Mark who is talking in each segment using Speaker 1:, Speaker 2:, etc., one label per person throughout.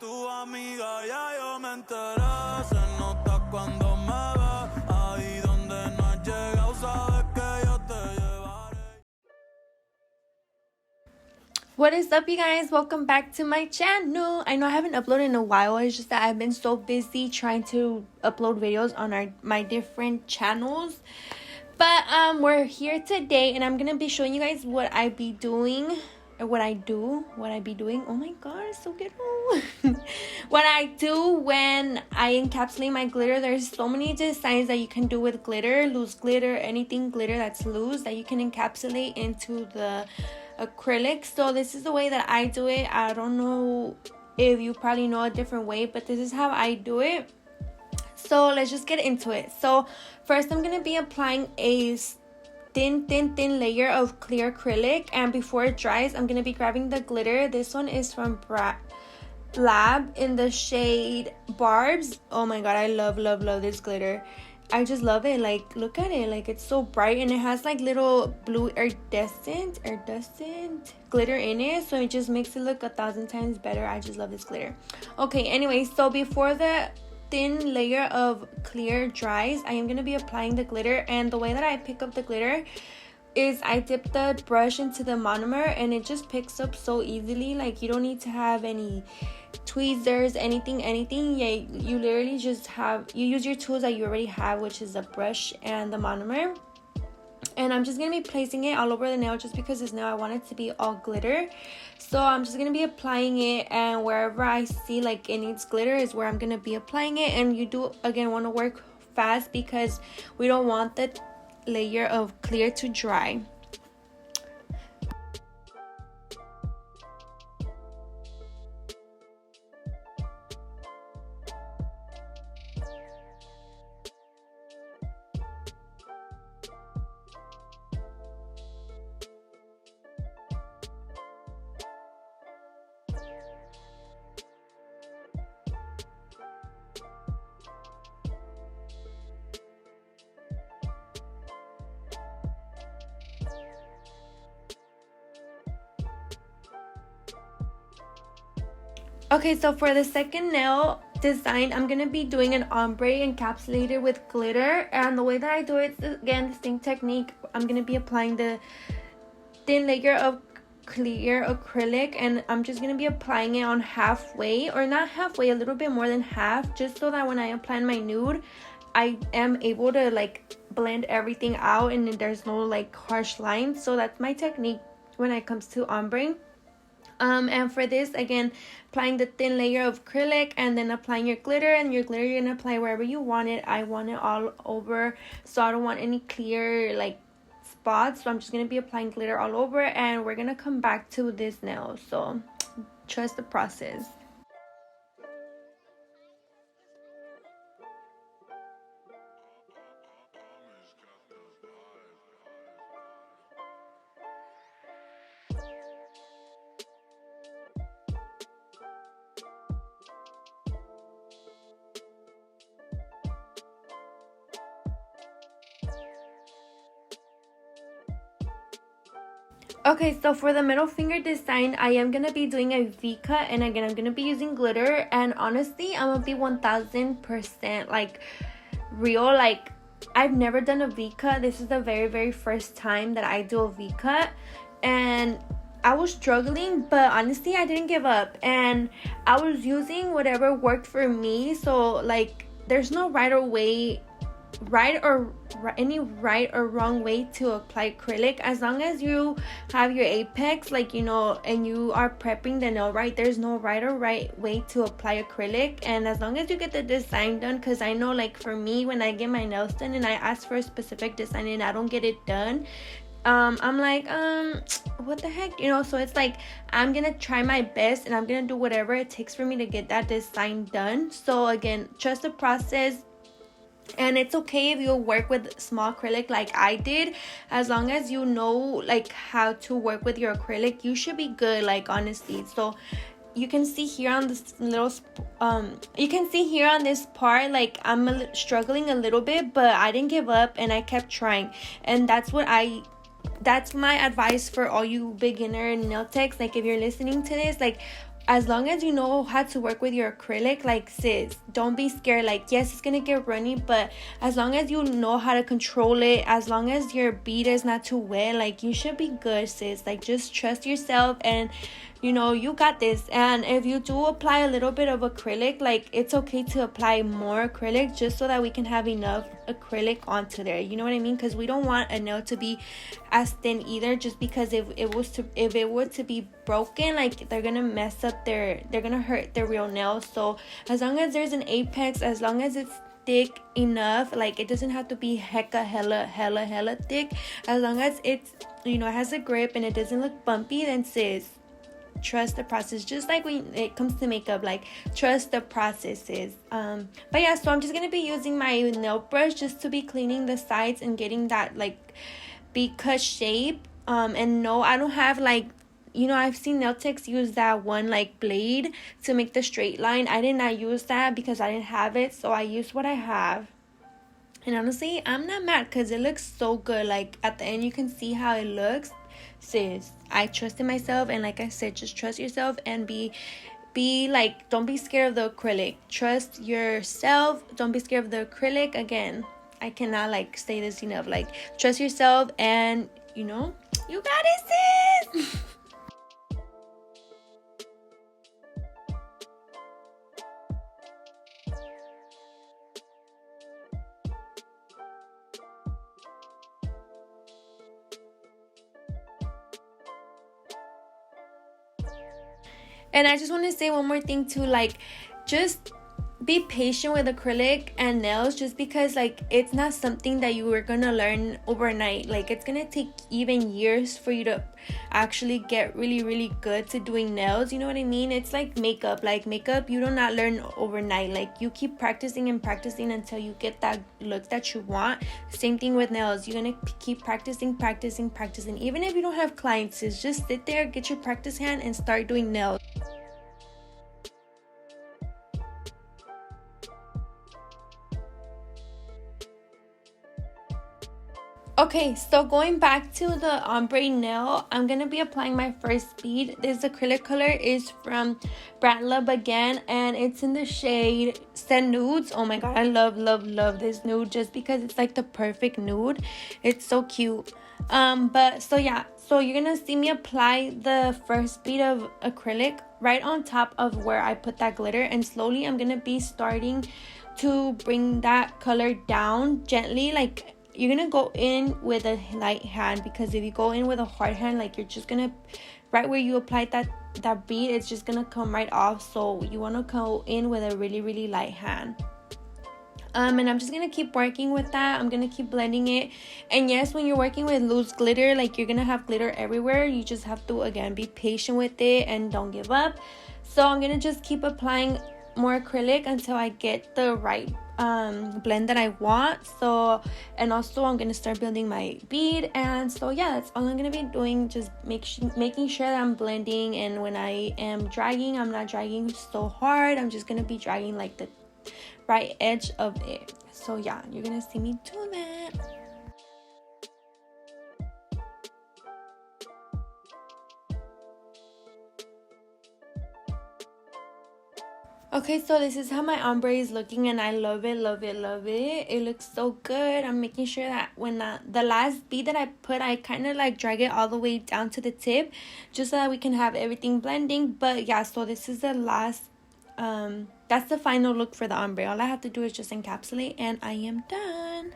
Speaker 1: tu amiga, ya yo me enteré. Se nota cuando me ves, ahí donde no has llegado, sabes que yo te llevaré.
Speaker 2: What is up, you guys? Welcome back to my channel. I know I haven't uploaded in a while. It's just that I've been so busy trying to upload videos on my different channels. But we're here today and I'm gonna be showing you guys what I be doing, or what I be doing. Oh my god, it's so good. What I do when I encapsulate my glitter. There's so many designs that you can do with glitter, loose glitter, anything glitter that's loose that you can encapsulate into the acrylic. So this is the way that I do it. I don't know if you probably know a different way, but this is how I do it. So let's just get into it. So first I'm going to be applying a thin layer of clear acrylic, and before it dries I'm going to be grabbing the glitter. This one is from Lab in the shade Barbs. Oh my god, I love this glitter. I just love it. Like, look at it, like it's so bright, and it has like little blue iridescent glitter in it, so it just makes it look 1,000 times better. I just love this glitter. Okay, anyway, so before the thin layer of clear dries, I am going to be applying the glitter, and the way that I pick up the glitter is I dip the brush into the monomer and it just picks up so easily. Like, you don't need to have any tweezers, anything. Yeah, you literally just use your tools that you already have, which is the brush and the monomer. And I'm just going to be placing it all over the nail just because this nail I want it to be all glitter. So I'm just going to be applying it, and wherever I see like it needs glitter is where I'm going to be applying it. And you do again want to work fast because we don't want the layer of clear to dry. Okay, so for the second nail design, I'm going to be doing an ombre encapsulated with glitter. And the way that I do it is, again, the same technique. I'm going to be applying the thin layer of clear acrylic, and I'm just going to be applying it on halfway, or not halfway, a little bit more than half, just so that when I apply my nude, I am able to like blend everything out and there's no like harsh lines. So that's my technique when it comes to ombre. And for this, again, applying the thin layer of acrylic and then applying your glitter, and your glitter you're gonna apply wherever you want it. I want it all over, so I don't want any clear like spots, so I'm just gonna be applying glitter all over, and we're gonna come back to this nail, so trust the process. Okay, so for the middle finger design, I am going to be doing a V-cut, and again, I'm going to be using glitter, and honestly, I'm going to be 1000% like real. Like, I've never done a V-cut. This is the very first time that I do a V-cut, and I was struggling, but honestly, I didn't give up, and I was using whatever worked for me. So like, there's no right or wrong way to apply acrylic. As long as you have your apex, like, you know, and you are prepping the nail right, there's no right way to apply acrylic. And as long as you get the design done, because I know, like, for me, when I get my nails done and I ask for a specific design and I don't get it done, I'm like, what the heck, you know. So it's like, I'm gonna try my best and I'm gonna do whatever it takes for me to get that design done. So again, trust the process. And it's okay if you work with small acrylic like I did. As long as you know like how to work with your acrylic, you should be good, like, honestly. So you can see here on this little you can see here on this part, like, I'm struggling a little bit, but I didn't give up and I kept trying. And that's my advice for all you beginner nail techs. Like, if you're listening to this, like, as long as you know how to work with your acrylic, like, sis, don't be scared. Like, yes, it's gonna get runny, but as long as you know how to control it, as long as your bead is not too wet, like, you should be good, sis. Like, just trust yourself, and you know you got this. And if you do apply a little bit of acrylic, like, it's okay to apply more acrylic just so that we can have enough acrylic onto there, you know what I mean? Because we don't want a nail to be as thin either, just because if it were to be broken, like, they're gonna mess up they're gonna hurt their real nails. So as long as there's an apex, as long as it's thick enough, like, it doesn't have to be hella thick, as long as it's, you know, it has a grip and it doesn't look bumpy, then sis, trust the process. Just like when it comes to makeup, like, trust the processes. But yeah, so I'm just gonna be using my nail brush just to be cleaning the sides and getting that, like, bead cut shape. And no, I don't have, like, you know, I've seen nail techs use that one, like, blade to make the straight line. I did not use that because I didn't have it, so I used what I have. And honestly, I'm not mad because it looks so good. Like, at the end you can see how it looks. Sis, I trusted myself, and like I said, just trust yourself and be like, don't be scared of the acrylic. Trust yourself. Don't be scared of the acrylic. Again, I cannot, like, say this enough. Like, trust yourself, and you know, you got it, sis. And I just want to say one more thing too, like, just be patient with acrylic and nails, just because, like, it's not something that you are gonna learn overnight. Like, it's gonna take even years for you to actually get really good to doing nails, you know what I mean? It's like makeup. Like, makeup, you do not learn overnight. Like, you keep practicing and practicing until you get that look that you want. Same thing with nails. You're gonna keep practicing. Even if you don't have clients, just sit there, get your practice hand, and start doing nails. Okay, so going back to the ombre nail, I'm going to be applying my first bead. This acrylic color is from Brand Love again, and it's in the shade Send Nudes. Oh my god, I love this nude just because it's like the perfect nude. It's so cute. But so yeah, so you're going to see me apply the first bead of acrylic right on top of where I put that glitter, and slowly I'm going to be starting to bring that color down gently. Like, you're gonna go in with a light hand, because if you go in with a hard hand, like, you're just gonna, right where you applied that bead, it's just gonna come right off. So you want to go in with a really light hand. And I'm just gonna keep working with that. I'm gonna keep blending it. And yes, when you're working with loose glitter, like, you're gonna have glitter everywhere. You just have to, again, be patient with it and don't give up. So I'm gonna just keep applying more acrylic until I get the right blend that I want. So, and also I'm gonna start building my bead. And so yeah, that's all I'm gonna be doing, just making sure that I'm blending. And when I am dragging, I'm not dragging so hard. I'm just gonna be dragging, like, the right edge of it. So yeah, you're gonna see me do that. Okay, so this is how my ombre is looking, and I love it. It looks so good. I'm making sure that when the last bead that I put, I kind of, like, drag it all the way down to the tip, just so that we can have everything blending. But yeah, so this is the last, that's the final look for the ombre. All I have to do is just encapsulate, and I am done.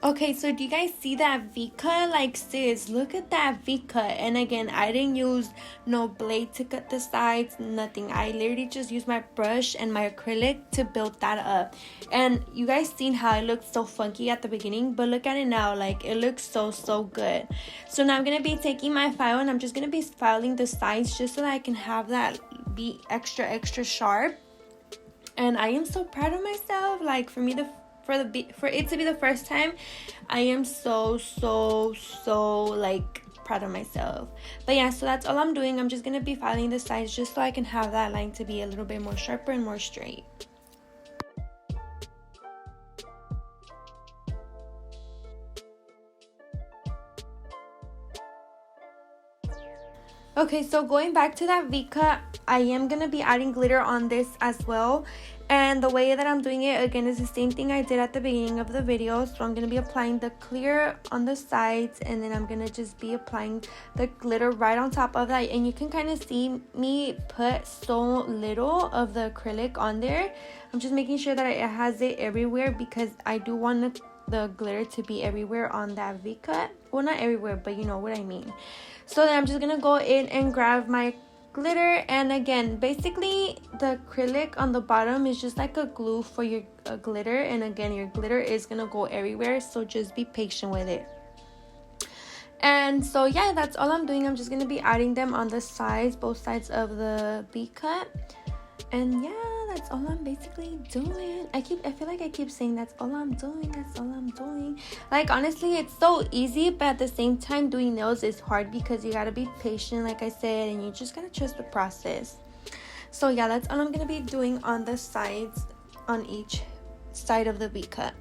Speaker 2: Okay, so do you guys see that V-cut? Like, sis, look at that V-cut. And again, I didn't use no blade to cut the sides, nothing. I literally just used my brush and my acrylic to build that up. And you guys seen how it looked so funky at the beginning, but look at it now. Like, it looks so good. So now I'm gonna be taking my file, and I'm just gonna be filing the sides just so that I can have that be extra sharp. And I am so proud of myself. Like, for it to be the first time, I am so like proud of myself. But yeah, so that's all I'm doing. I'm just gonna be filing the sides just so I can have that line to be a little bit more sharper and more straight. Okay, so going back to that V-cut, I am going to be adding glitter on this as well. And the way that I'm doing it, again, is the same thing I did at the beginning of the video. So I'm going to be applying the clear on the sides, and then I'm going to just be applying the glitter right on top of that. And you can kind of see me put so little of the acrylic on there. I'm just making sure that it has it everywhere because I do want the glitter to be everywhere on that V-cut. Well, not everywhere, but you know what I mean. So then I'm just going to go in and grab my glitter, and again, basically the acrylic on the bottom is just like a glue for your glitter, and again, your glitter is gonna go everywhere, so just be patient with it. And so yeah, that's all I'm doing. I'm just gonna be adding them on the sides, both sides of the V-cut, and yeah, that's all I'm basically doing. I feel like I keep saying that's all I'm doing, that's all I'm doing. Like, honestly, it's so easy, but at the same time, doing nails is hard because you gotta be patient, like I said, and you just gotta trust the process. So yeah, that's all I'm gonna be doing on the sides, on each side of the V-cut.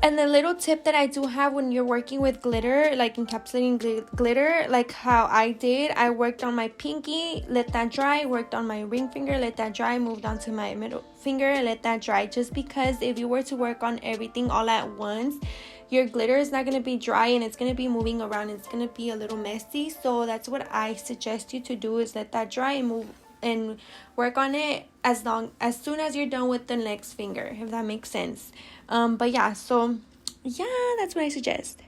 Speaker 2: And the little tip that I do have when you're working with glitter, like encapsulating glitter, like how I did, I worked on my pinky, let that dry, worked on my ring finger, let that dry, moved on to my middle finger, let that dry. Just because if you were to work on everything all at once, your glitter is not going to be dry and it's going to be moving around. It's going to be a little messy. So that's what I suggest you to do, is let that dry and move and work on it as soon as you're done with the next finger, if that makes sense. But yeah, so yeah, that's what I suggest.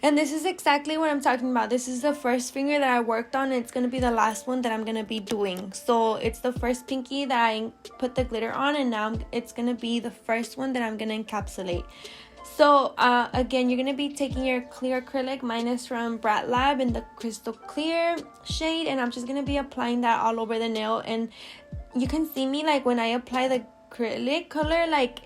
Speaker 2: And this is exactly what I'm talking about. This is the first finger that I worked on. It's going to be the last one that I'm going to be doing. So it's the first pinky that I put the glitter on, and now it's going to be the first one that I'm going to encapsulate. So again, you're going to be taking your clear acrylic. Mine is from Brat Lab in the crystal clear shade, and I'm just going to be applying that all over the nail. And you can see me, like, when I apply the acrylic color, like,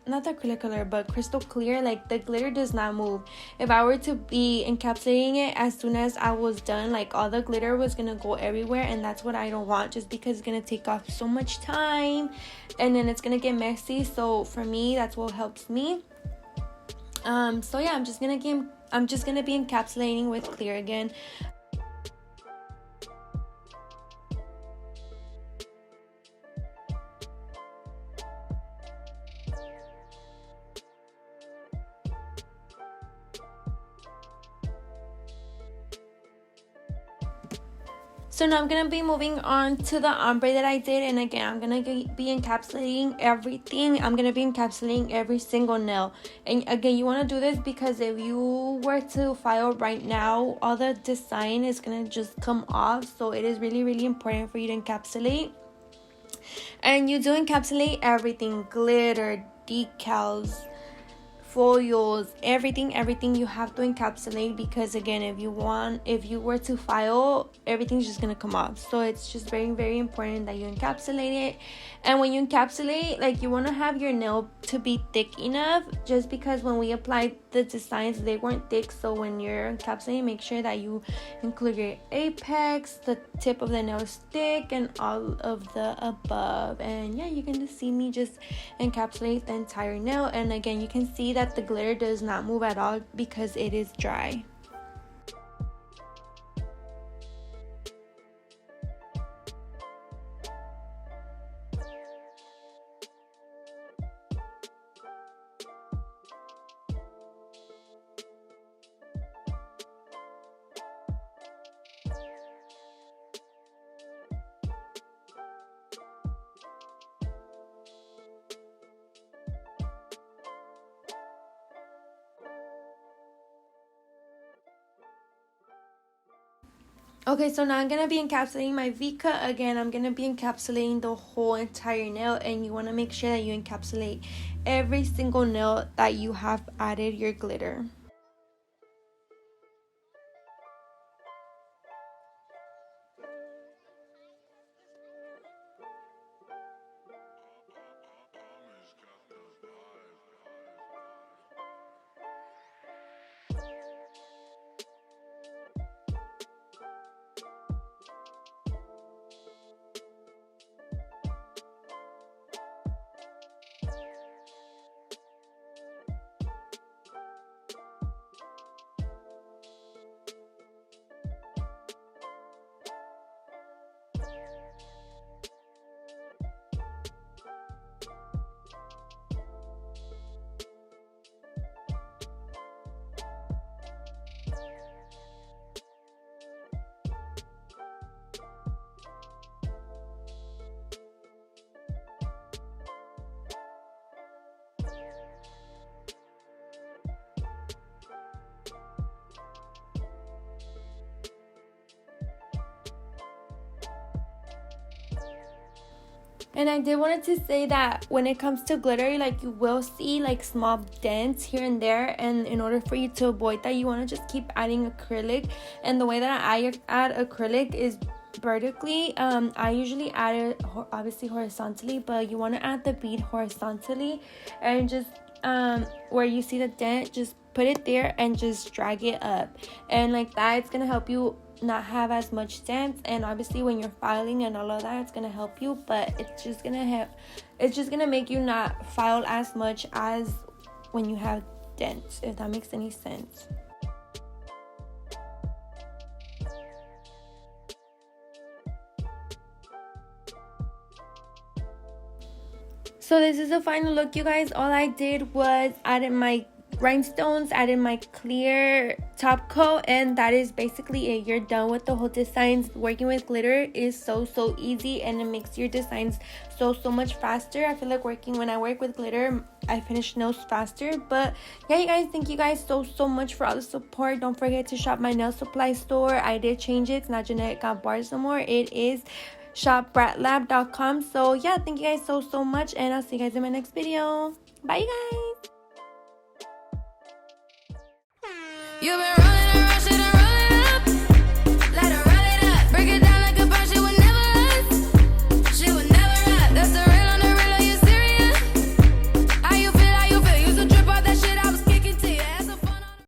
Speaker 2: not the acrylic color, but crystal clear, like, the glitter does not move. If I were to be encapsulating it as soon as I was done, like, all the glitter was gonna go everywhere, and that's what I don't want, just because it's gonna take off so much time and then it's gonna get messy. So for me, that's what helps me. So yeah, I'm just gonna be encapsulating with clear again. So now I'm going to be moving on to the ombre that I did. And again, I'm going to be encapsulating everything. I'm going to be encapsulating every single nail. And again, you want to do this because if you were to file right now, all the design is going to just come off. So it is really, really important for you to encapsulate. And you do encapsulate everything: glitter, decals, foils, everything you have to encapsulate, because again, if you were to file, everything's just gonna come off. So it's just very, very important that you encapsulate it. And when you encapsulate, like, you want to have your nail to be thick enough, just because when we applied the designs, they weren't thick. So when you're encapsulating, make sure that you include your apex, the tip of the nail is thick, and all of the above. And yeah, you can just see me just encapsulate the entire nail. And again, you can see that the glitter does not move at all because it is dry. Okay, so now I'm going to be encapsulating my V-cut. Again, I'm going to be encapsulating the whole entire nail, and you want to make sure that you encapsulate every single nail that you have added your glitter. And I did wanted to say that when it comes to glitter, like you will see like small dents here and there, and in order for you to avoid that, you want to just keep adding acrylic. And the way that I add acrylic is vertically. I usually add it obviously horizontally, but you want to add the bead horizontally, and just where you see the dent, just put it there and just drag it up, and like that it's gonna help you not have as much dents. And obviously when you're filing and all of that, it's gonna help you, but it's just gonna make you not file as much as when you have dents, if that makes any sense. So this is the final look, you guys. All I did was added my rhinestones, added my clear top coat, and that is basically it. You're done with the whole designs. Working with glitter is so easy, and it makes your designs so much faster. I feel like when I work with glitter, I finish nails faster. But yeah, you guys, thank you guys so much for all the support. Don't forget to shop my nail supply store. I did change it. It's not Jeanette Got Bars no more. It is shopbratlab.com. So yeah, thank you guys so much, and I'll see you guys in my next video. Bye, you guys.
Speaker 1: You've been running